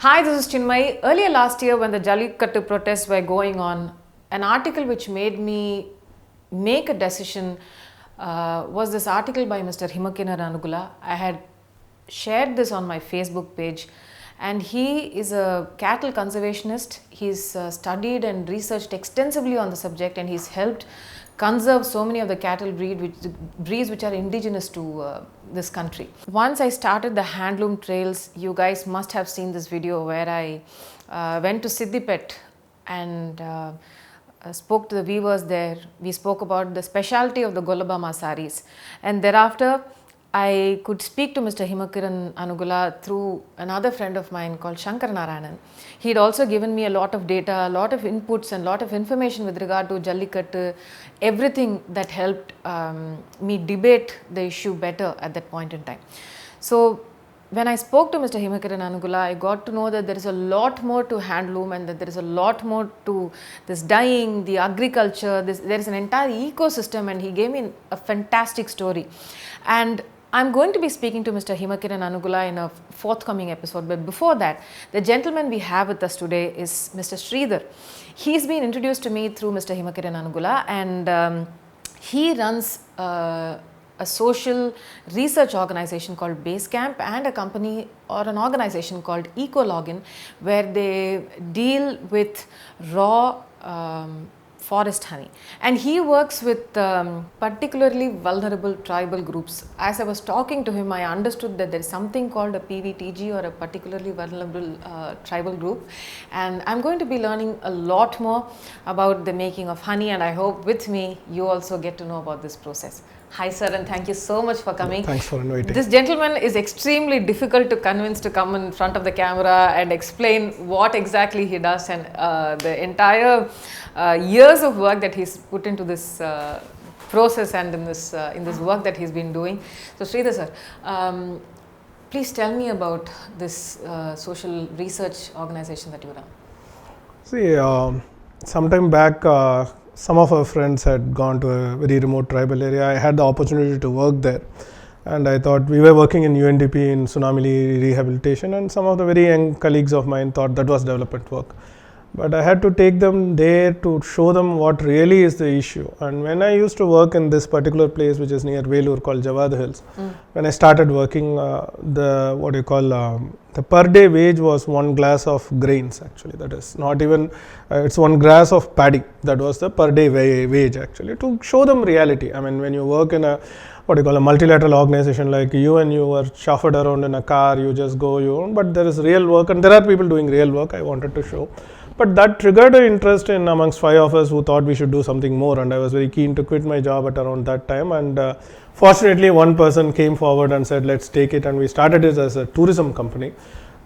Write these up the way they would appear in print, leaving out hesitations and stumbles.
Hi, this is Chinmayi. Earlier last year, when the Jallikattu protests were going on, an article which made me make a decision was this article by Mr. Himakiran Anugula. I had shared this on my Facebook page, and he is a cattle conservationist. He's studied and researched extensively on the subject, and he's helped conserve so many of the cattle breeds which are indigenous to this country. Once I started the handloom trails, you guys must have seen this video where I went to Siddipet and spoke to the weavers there. We spoke about the specialty of the Golabama saris, and thereafter I could speak to Mr. Himakiran Anugula through another friend of mine called Shankar Narayanan. He had also given me a lot of data, a lot of inputs and a lot of information with regard to Jallikattu, everything that helped me debate the issue better at that point in time. So when I spoke to Mr. Himakiran Anugula, I got to know that there is a lot more to handloom and that there is a lot more to this dyeing, the agriculture, there is an entire ecosystem, and he gave me a fantastic story. And I'm going to be speaking to Mr. Himakiran Anugula in a forthcoming episode, but before that, the gentleman we have with us today is Mr. Sridhar. He's been introduced to me through Mr. Himakiran Anugula, and he runs a social research organization called Basecamp and a company or an organization called Ecologin, where they deal with raw forest honey, and he works with particularly vulnerable tribal groups. As I was talking to him, I understood that there is something called a PVTG, or a particularly vulnerable tribal group, and I'm going to be learning a lot more about the making of honey, and I hope with me you also get to know about this process. Hi sir, and thank you so much for coming. Thanks for inviting. This gentleman is extremely difficult to convince to come in front of the camera and explain what exactly he does, and the entire years of work that he's put into this process and in this work that he's been doing. So Sridhar sir, please tell me about this social research organization that you run. See, sometime back, some of our friends had gone to a very remote tribal area. I had the opportunity to work there, and I thought, we were working in UNDP in tsunami rehabilitation, and some of the very young colleagues of mine thought that was development work. But I had to take them there to show them what really is the issue. And when I used to work in this particular place, which is near Velur, called Javad Hills, when I started working, the per day wage was 1 glass of grains actually. That is not even, it's 1 glass of paddy. That was the per day wage actually, to show them reality. I mean, when you work in a multilateral organization like you, and you are chauffeured around in a car, you just go, but there is real work, and there are people doing real work. I wanted to show. But that triggered an interest in amongst 5 of us who thought we should do something more, and I was very keen to quit my job at around that time. And fortunately, one person came forward and said, let's take it, and we started it as a tourism company.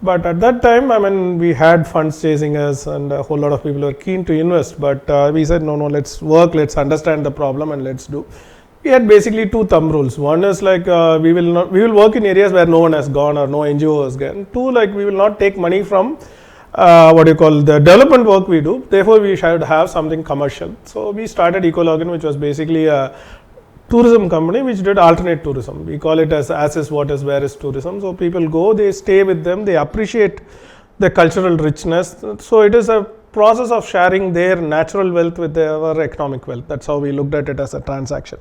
But at that time, I mean, we had funds chasing us, and a whole lot of people were keen to invest. But we said, no, let's work, let's understand the problem, and let's do. We had basically 2 thumb rules. One is like we will work in areas where no one has gone or no NGO has gone. 2, like we will not take money from the development work we do. Therefore, we should have something commercial. So we started Ecologin, which was basically a tourism company which did alternate tourism. We call it as is, what is, where is tourism. So people go, they stay with them, they appreciate the cultural richness. So it is a process of sharing their natural wealth with our economic wealth. That's how we looked at it as a transaction.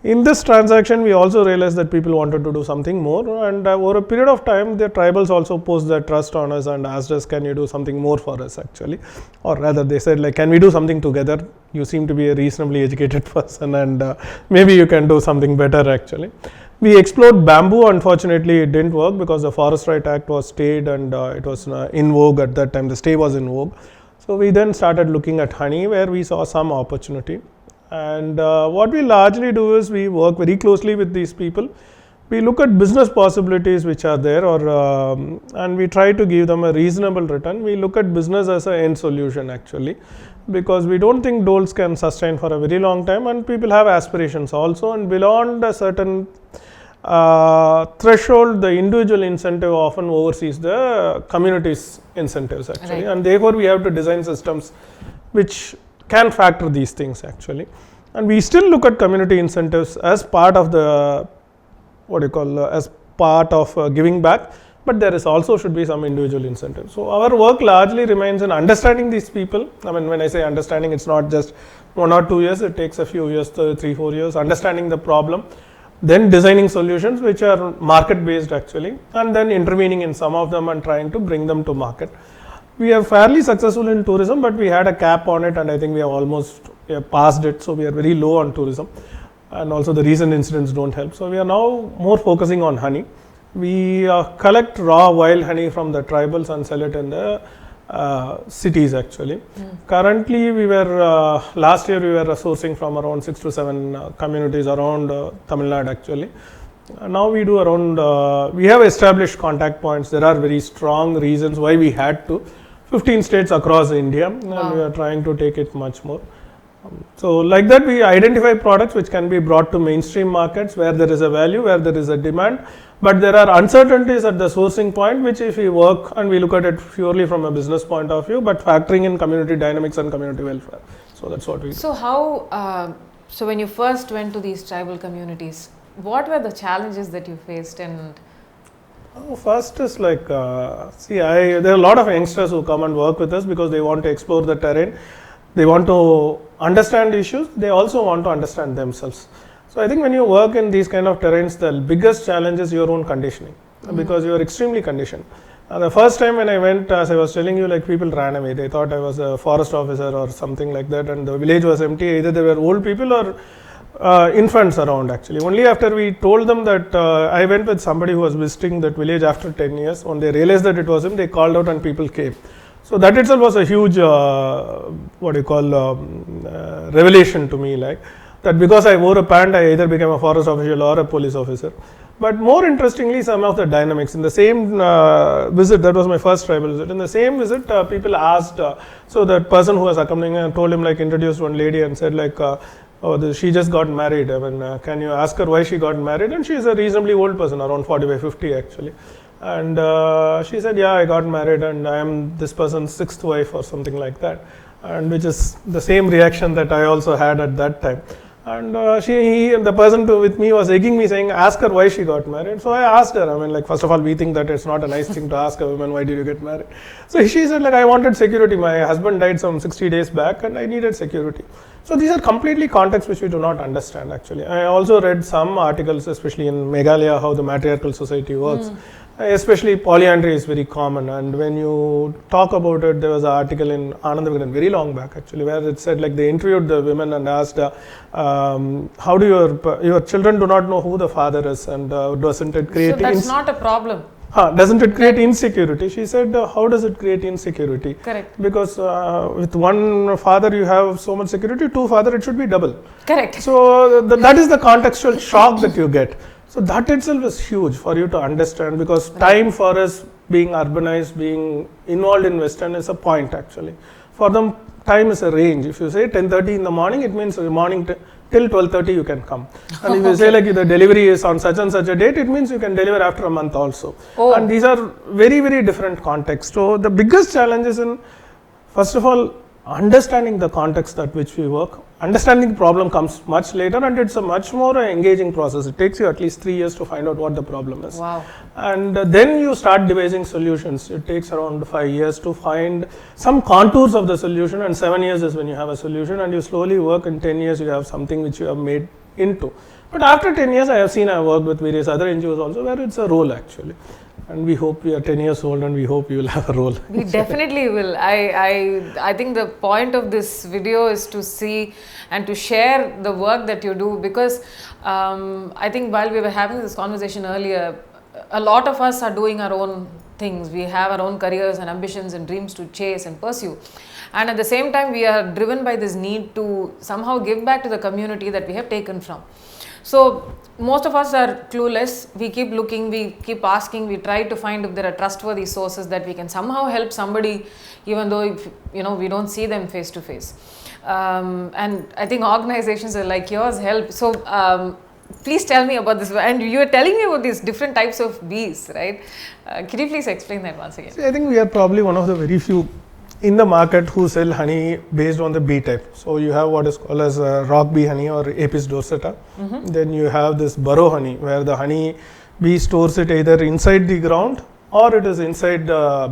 In this transaction, we also realized that people wanted to do something more, and over a period of time, the tribals also posed their trust on us and asked us, can you do something more for us actually? Or rather, they said, like, can we do something together? You seem to be a reasonably educated person, and maybe you can do something better actually. We explored bamboo. Unfortunately, it didn't work because the Forest Right Act was stayed, and it was in vogue at that time. The stay was in vogue. So we then started looking at honey, where we saw some opportunity. And what we largely do is we work very closely with these people. We look at business possibilities which are there, and we try to give them a reasonable return. We look at business as an end solution actually, because we don't think doles can sustain for a very long time, and people have aspirations also, and beyond a certain threshold, the individual incentive often oversees the community's incentives actually, right. And therefore we have to design systems which can factor these things actually. And we still look at community incentives as part of the as part of giving back, but there is also should be some individual incentive. So our work largely remains in understanding these people. I mean, when I say understanding, it's not just 1 or 2 years, it takes a few years, 3-4 years, understanding the problem, then designing solutions which are market based actually, and then intervening in some of them and trying to bring them to market. We are fairly successful in tourism, but we had a cap on it, and I think we have passed it, so we are very low on tourism, and also the recent incidents don't help. So we are now more focusing on honey. We collect raw wild honey from the tribals and sell it in the cities actually. Currently we were, last year we were sourcing from around 6 to 7 communities around Tamil Nadu actually. Now we do around, we have established contact points. There are very strong reasons why we had to. 15 states across India, and we are trying to take it much more. So like that we identify products which can be brought to mainstream markets where there is a value, where there is a demand, but there are uncertainties at the sourcing point, which if we work and we look at it purely from a business point of view, but factoring in community dynamics and community welfare. So that's what we do. So how, so when you first went to these tribal communities, what were the challenges that you faced? And first is like, there are a lot of youngsters who come and work with us because they want to explore the terrain. They want to understand issues, they also want to understand themselves. So I think when you work in these kind of terrains, the biggest challenge is your own conditioning, because you are extremely conditioned. The first time when I went, as I was telling you, like people ran away. They thought I was a forest officer or something like that, and the village was empty. Either they were old people or infants around actually. Only after we told them that, I went with somebody who was visiting that village after 10 years. When they realized that it was him, they called out and people came. So that itself was a huge, revelation to me, like that because I wore a pant, I either became a forest official or a police officer. But more interestingly, some of the dynamics in the same visit, that was my first tribal visit. In the same visit, people asked, so that person who was accompanying, I told him, like, introduced one lady and said, like, she just got married. I mean, can you ask her why she got married? And she is a reasonably old person, around 45-50 actually. And she said, yeah, I got married and I am this person's 6th wife or something like that. And which is the same reaction that I also had at that time. And the person with me was egging me, saying, ask her why she got married. So I asked her, I mean, like, first of all, we think that it's not a nice thing to ask a woman, why did you get married? So she said, like, I wanted security. My husband died some 60 days back and I needed security. So these are completely contexts which we do not understand actually. I also read some articles, especially in Meghalaya, how the matriarchal society works. Especially polyandry is very common, and when you talk about it, there was an article in Anand Vigadan very long back actually, where it said, like, they interviewed the women and asked, how do your children do not know who the father is, and doesn't it create... So that's not a problem. Doesn't it create insecurity? She said, how does it create insecurity? Correct. Because with one father you have so much security, 2 father it should be double. Correct. So that is the contextual shock that you get. So that itself is huge for you to understand, because time for us being urbanized, being involved in Western is a point actually. For them, time is a range. If you say 10:30 in the morning, it means morning till 12:30 you can come. And if you say, like, the delivery is on such and such a date, it means you can deliver after a month also. And these are very, very different contexts. So the biggest challenge is in, first of all, understanding the context at which we work. Understanding the problem comes much later, and it's a much more engaging process. It takes you at least 3 years to find out what the problem is. Wow. And then you start devising solutions. It takes around 5 years to find some contours of the solution, and 7 years is when you have a solution, and you slowly work. In 10 years you have something which you have made into. But after 10 years, I worked with various other NGOs also, where it's a role actually. And we hope we are 10 years old, and we hope you will have a role. We definitely will. I think the point of this video is to see and to share the work that you do, because I think while we were having this conversation earlier, a lot of us are doing our own things. We have our own careers and ambitions and dreams to chase and pursue. And at the same time, we are driven by this need to somehow give back to the community that we have taken from. So most of us are clueless. We keep looking, we keep asking, we try to find if there are trustworthy sources that we can somehow help somebody, even though we don't see them face to face. And I think organizations like yours help. So please tell me about this. And you were telling me about these different types of bees, right? Can you please explain that once again? See, I think we are probably one of the very few in the market who sell honey based on the bee type. So you have what is called as rock bee honey or Apis dorsata. Then you have this burrow honey, where the honey bee stores it either inside the ground or it is inside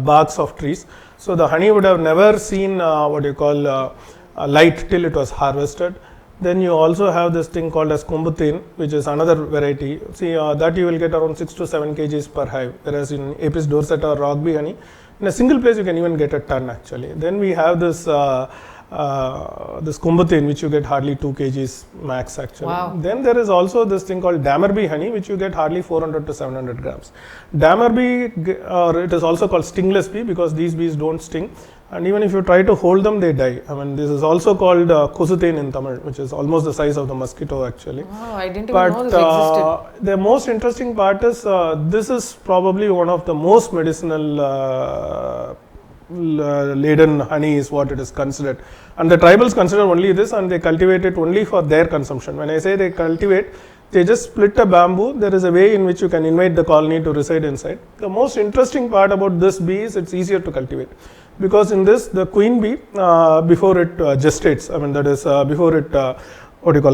barks of trees. So the honey would have never seen light till it was harvested. Then you also have this thing called as Kumbutin, which is another variety. See, that you will get around 6 to 7 kgs per hive, whereas in Apis dorsata or Rockbee honey, in a single place you can even get a ton actually. Then we have this this Kumbutin, which you get hardly 2 kgs max actually. Wow. Then there is also this thing called Damerbee honey, which you get hardly 400 to 700 grams. Damerbee, or it is also called stingless bee, because these bees don't sting. And even if you try to hold them, they die. I mean, this is also called Kosutain in Tamil, which is almost the size of the mosquito actually. Wow, I didn't even know this existed. The most interesting part is this is probably one of the most medicinal laden honey is what it is considered. And the tribals consider only this, and they cultivate it only for their consumption. When I say they cultivate, they just split a bamboo. There is a way in which you can invite the colony to reside inside. The most interesting part about this bee is it's easier to cultivate. Because in this, the queen bee, before it gestates, I mean, that is before it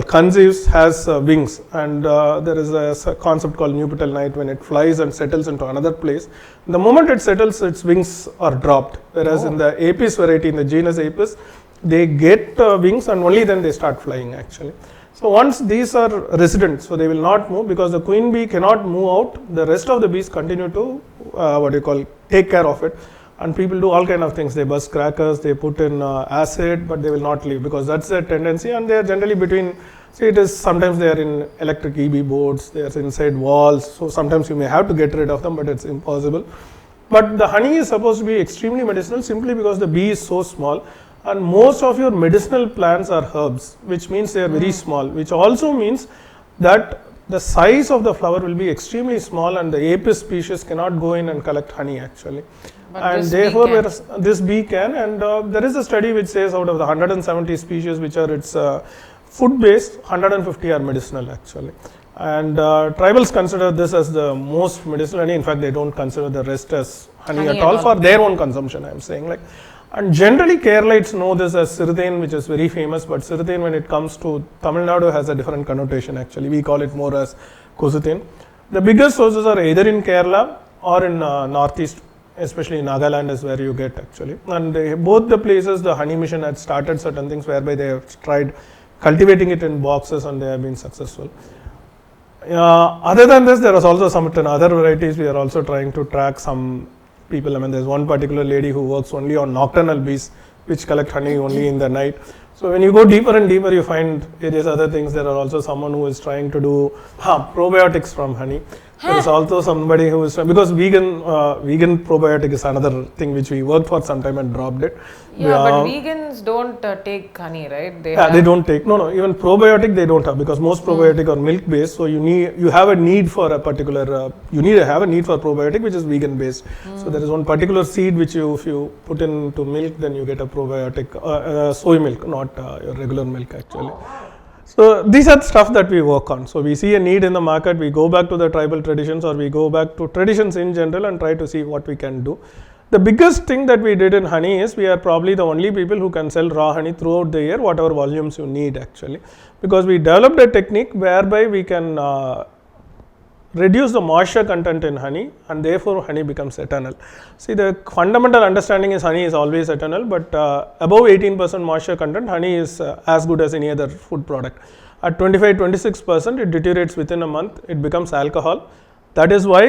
conceives, has wings, and there is a concept called nuptial night when it flies and settles into another place. The moment it settles, its wings are dropped, whereas in the Apis variety, in the genus Apis, they get wings and only then they start flying actually. So once these are resident, so they will not move, because the queen bee cannot move out, the rest of the bees continue to take care of it. And people do all kind of things. They burst crackers, they put in acid, but they will not leave, because that's their tendency. And they are generally between, see, it is sometimes they are in electric EB boards, they are inside walls. So sometimes you may have to get rid of them, but it's impossible. But the honey is supposed to be extremely medicinal simply because the bee is so small. And most of your medicinal plants are herbs, which means they are very small, which also means that the size of the flower will be extremely small, and the Apis species cannot go in and collect honey actually. But And this therefore, bee can. this bee can, and there is a study which says out of the 170 species which are its food based, 150 are medicinal actually. And tribals consider this as the most medicinal honey. In fact, they don't consider the rest as honey at all for their own consumption, I am saying. Like, and generally Keralites know this as Sridhar, which is very famous, but Sridhar, when it comes to Tamil Nadu, has a different connotation actually. We call it more as Kosutain. The biggest sources are either in Kerala or in northeast, especially in Nagaland is where you get actually. And both the places, the honey mission had started certain things whereby they have tried cultivating it in boxes and they have been successful. Other than this, there is also some other varieties. We are also trying to track some people. I mean, there's one particular lady who works only on nocturnal bees, which collect honey only in the night. So when you go deeper and deeper, you find various other things. There are also someone who is trying to do probiotics from honey. There is also somebody who is, because vegan probiotic is another thing which we worked for some time and dropped it. Yeah, but vegans don't take honey, right? They don't take, no, even probiotic they don't have, because most probiotic are milk based. So you have a need for a particular, have a need for probiotic which is vegan based. So there is one particular seed which if you put into milk, then you get a probiotic, soy milk, not your regular milk actually. So these are stuff that we work on. So we see a need in the market, we go back to the tribal traditions, or we go back to traditions in general and try to see what we can do. The biggest thing that we did in honey is we are probably the only people who can sell raw honey throughout the year, whatever volumes you need actually, because we developed a technique whereby we can reduce the moisture content in honey, and therefore honey becomes eternal. See, the fundamental understanding is honey is always eternal, but above 18% moisture content, honey is as good as any other food product. At 25-26%, it deteriorates within a month, it becomes alcohol. That is why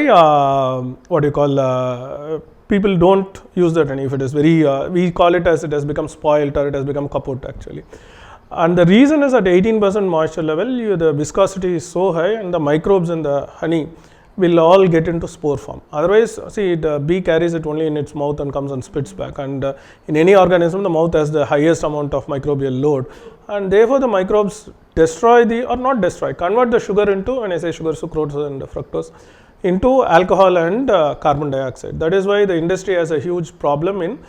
people don't use that honey. If it is very, we call it as it has become spoiled or it has become kaput actually. And the reason is at 18% moisture level, the viscosity is so high, and the microbes in the honey will all get into spore form. Otherwise, see, the bee carries it only in its mouth and comes and spits back. And in any organism, the mouth has the highest amount of microbial load. And therefore, the microbes convert the sugar into, when I say sugar, sucrose and fructose, into alcohol and carbon dioxide. That is why the industry has a huge problem in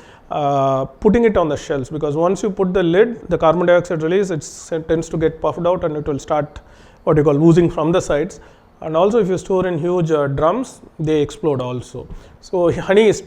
putting it on the shelves, because once you put the lid, the carbon dioxide release, it tends to get puffed out and it will start oozing from the sides. And also, if you store in huge drums, they explode also. So honey is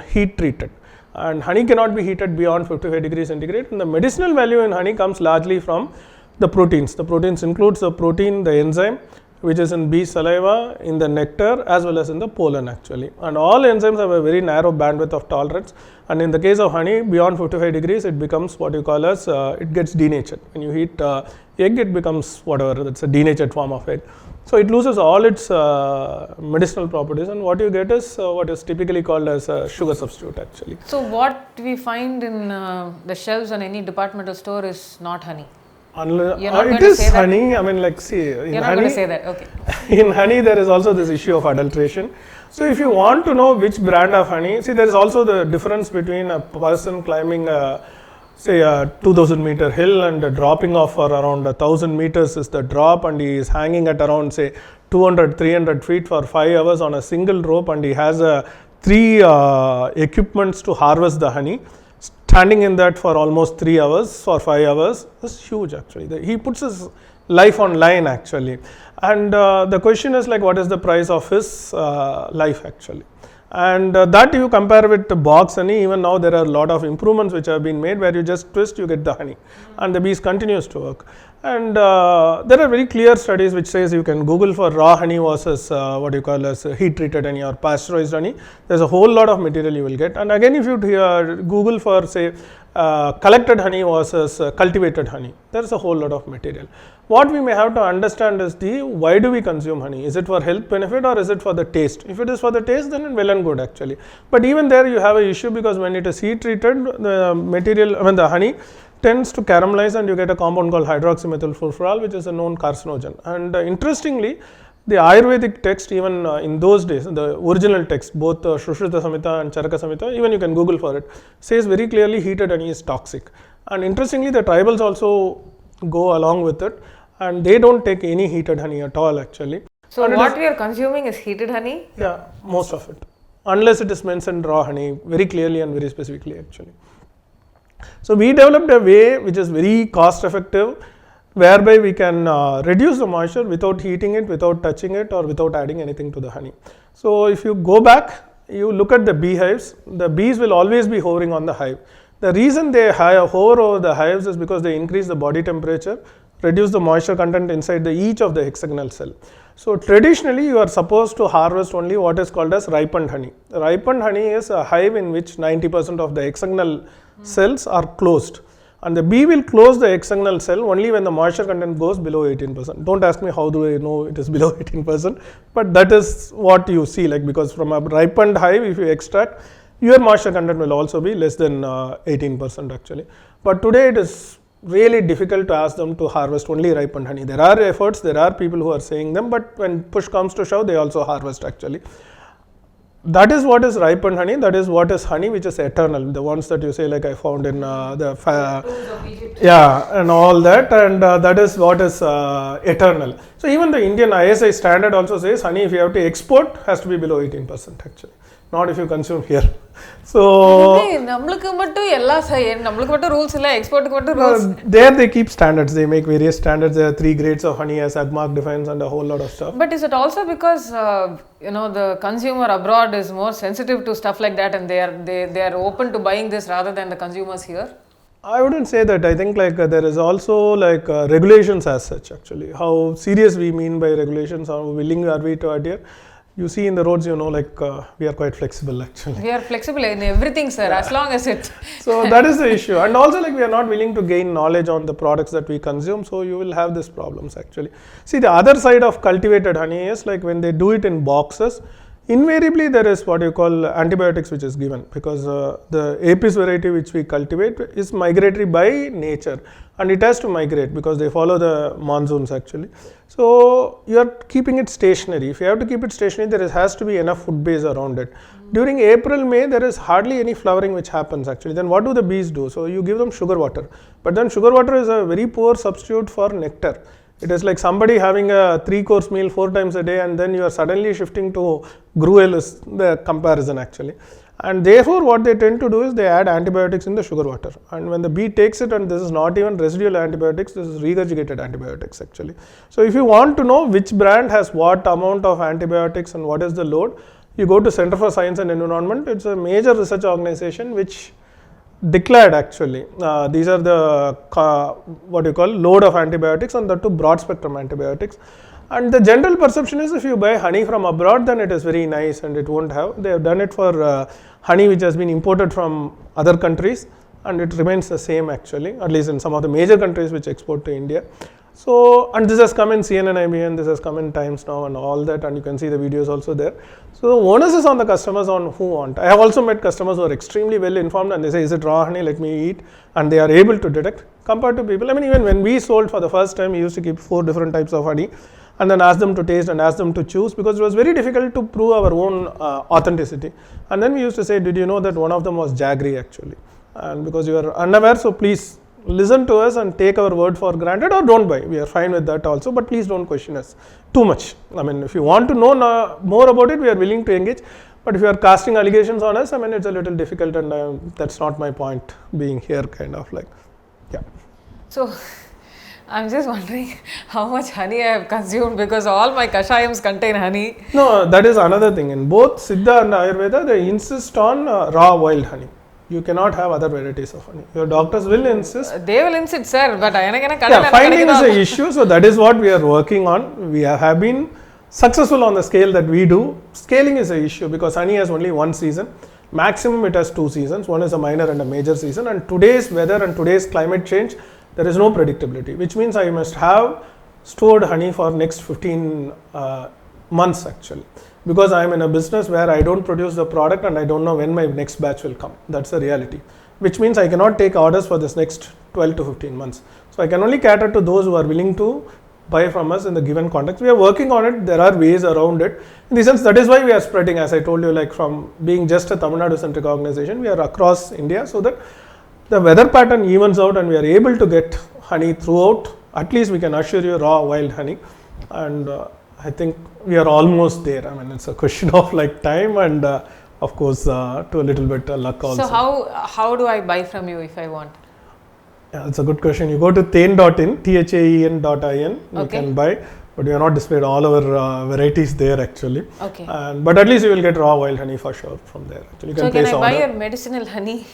heat treated, and honey cannot be heated beyond 55 degrees centigrade. And the medicinal value in honey comes largely from the proteins. The proteins includes the protein, the enzyme, which is in bee saliva, in the nectar, as well as in the pollen actually. And all enzymes have a very narrow bandwidth of tolerance, and in the case of honey, beyond 55 degrees, it becomes what you call as, it gets denatured. When you heat egg, it becomes whatever, that's a denatured form of egg. So it loses all its medicinal properties, and what you get is what is typically called as a sugar substitute actually. So what we find in the shelves on any departmental store is not honey. It is honey. I mean, like, see, you're not going to say that. Okay. In honey, there is also this issue of adulteration. So if you want to know which brand of honey, see, there is also the difference between a person climbing say a 2000 meter hill and dropping off for around 1000 meters is the drop, and he is hanging at around say 200-300 feet for 5 hours on a single rope, and he has 3 equipments to harvest the honey. Standing in that for almost 3 hours or 5 hours is huge actually. He puts his life on line actually, and the question is like, what is the price of his life actually? And that you compare with the box honey. Even now there are a lot of improvements which have been made, where you just twist, you get the honey, and the bees continues to work. And there are very clear studies which says you can Google for raw honey versus what you call as heat treated honey or pasteurized honey. There's a whole lot of material you will get. And again, if you Google for say collected honey versus cultivated honey, there is a whole lot of material. What we may have to understand is why do we consume honey? Is it for health benefit or is it for the taste? If it is for the taste, then well and good actually. But even there you have an issue, because when it is heat treated, the material, the honey tends to caramelize, and you get a compound called hydroxymethylfurfural, which is a known carcinogen. And interestingly, the Ayurvedic text, even in those days, the original text, both Shrushrita Samhita and Charaka Samhita, even you can Google for it, says very clearly heated honey is toxic. And interestingly, the tribals also go along with it, and they don't take any heated honey at all actually. So and what we are consuming is heated honey? Yeah, most of it, unless it is mentioned raw honey very clearly and very specifically actually. So we developed a way which is very cost effective, whereby we can reduce the moisture without heating it, without touching it, or without adding anything to the honey. So if you go back, you look at the beehives, the bees will always be hovering on the hive. The reason they hover over the hives is because they increase the body temperature, reduce the moisture content inside each of the hexagonal cell. So traditionally you are supposed to harvest only what is called as ripened honey. Ripened honey is a hive in which 90% of the hexagonal cells are closed, and the bee will close the hexagonal cell only when the moisture content goes below 18%. Don't ask me how do I know it is below 18%, but that is what you see, like, because from a ripened hive, if you extract, your moisture content will also be less than 18% actually. But today it is really difficult to ask them to harvest only ripened honey. There are efforts, there are people who are saying them, but when push comes to shove, they also harvest actually. That is what is ripened honey, that is what is honey which is eternal, the ones that you say like I found in yeah, and all that, and that is what is eternal. So even the Indian ISI standard also says honey, if you have to export, has to be below 18% actually, not if you consume here. So there they keep standards, they make various standards. There are 3 grades of honey as Agmark defines, and a whole lot of stuff. But is it also because the consumer abroad is more sensitive to stuff like that, and they are open to buying this rather than the consumers here? I wouldn't say that. I think like there is also like regulations as such actually. How serious we mean by regulations, how willing are we to adhere. You see in the roads, like we are quite flexible actually. We are flexible in everything, sir, as long as it. So that is the issue. And also like we are not willing to gain knowledge on the products that we consume. So you will have these problems actually. See, the other side of cultivated honey is like when they do it in boxes, invariably there is what you call antibiotics which is given, because the Apis variety which we cultivate is migratory by nature, and it has to migrate because they follow the monsoons actually. So you are keeping it stationary. If you have to keep it stationary, there has to be enough food base around it. During April, May, there is hardly any flowering which happens actually. Then what do the bees do? So you give them sugar water, but then sugar water is a very poor substitute for nectar. It is like somebody having a 3-course meal 4 times a day, and then you are suddenly shifting to gruel is the comparison actually. And therefore what they tend to do is they add antibiotics in the sugar water, and when the bee takes it, and this is not even residual antibiotics, this is regurgitated antibiotics actually. So if you want to know which brand has what amount of antibiotics and what is the load, you go to Center for Science and Environment. It's a major research organization which declared actually these are the what you call load of antibiotics, and that to broad spectrum antibiotics. And the general perception is if you buy honey from abroad, then it is very nice and it won't have. They have done it for honey which has been imported from other countries, and it remains the same actually, at least in some of the major countries which export to India. So, and this has come in CNN, IBN, this has come in Times Now and all that, and you can see the videos also there. So, the onus is on the customers on who want. I have also met customers who are extremely well informed and they say, is it raw honey, let me eat, and they are able to detect compared to people. I mean, even when we sold for the first time, we used to keep 4 different types of honey and then ask them to taste and ask them to choose, because it was very difficult to prove our own authenticity. And then we used to say, did you know that one of them was jaggery actually? And because you are unaware, so please listen to us and take our word for granted, or don't buy. We are fine with that also, but please don't question us too much. I mean, if you want to know more about it, we are willing to engage. But if you are casting allegations on us, I mean, it's a little difficult, and that's not my point being here, kind of like, yeah. So, I'm just wondering how much honey I have consumed, because all my kashayams contain honey. No, that is another thing. In both Siddha and Ayurveda, they insist on raw wild honey. You cannot have other varieties of honey. Your doctors will insist. They will insist, sir, but finding is an issue. So that is what we are working on. We have been successful on the scale that we do. Scaling is an issue because honey has only one season. Maximum it has 2 seasons. One is a minor and a major season. And today's weather and today's climate change, there is no predictability, which means I must have stored honey for next 15 months actually, because I am in a business where I don't produce the product and I don't know when my next batch will come. That's the reality, which means I cannot take orders for this next 12 to 15 months. So I can only cater to those who are willing to buy from us in the given context. We are working on it. There are ways around it. In the sense, that is why we are spreading, as I told you, like from being just a Tamil Nadu centric organization, we are across India, so that the weather pattern evens out and we are able to get honey throughout. At least we can assure you raw wild honey, and I think we are almost there. I mean, it's a question of like time and of course to a little bit luck also. So how do I buy from you if I want? Yeah, it's a good question. You go to thain.in, thaen.in, you can buy, but we are not displayed all our varieties there actually. Okay. But at least you will get raw wild honey for sure from there. Actually, you can I buy your medicinal honey?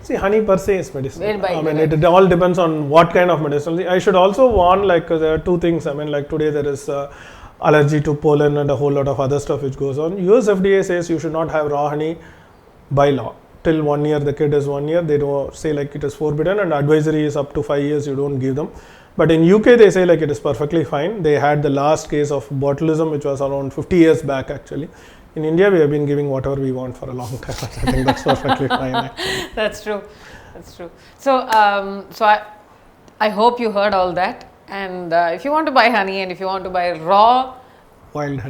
See, honey per se is medicinal. I mean, it all depends on what kind of medicinal. I should also warn, like, there are 2 things. I mean, like today there is allergy to pollen and a whole lot of other stuff which goes on. US FDA says you should not have raw honey by law. Till 1 year, the kid is 1 year, they don't say like it is forbidden, and advisory is up to 5 years, you don't give them. But in UK, they say like it is perfectly fine. They had the last case of botulism, which was around 50 years back actually. In India, we have been giving whatever we want for a long time. I think that's perfectly fine. Actually. That's true. That's true. So, I hope you heard all that. And if you want to buy honey and if you want to buy raw wild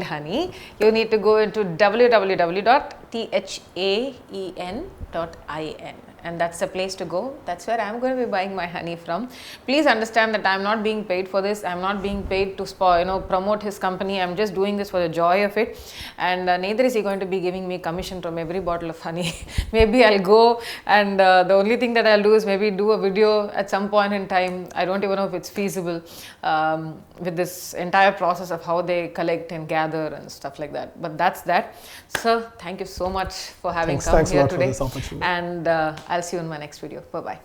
honey, you need to go into www.thaen.in. And that's the place to go. That's where I'm going to be buying my honey from. Please understand that I'm not being paid for this. I'm not being paid to promote his company. I'm just doing this for the joy of it. And neither is he going to be giving me commission from every bottle of honey. Maybe I'll go and the only thing that I'll do is maybe do a video at some point in time. I don't even know if it's feasible with this entire process of how they collect and gather and stuff like that. But that's that. Sir, thank you so much for having come here today. For this opportunity. And I'll see you in my next video. Bye-bye.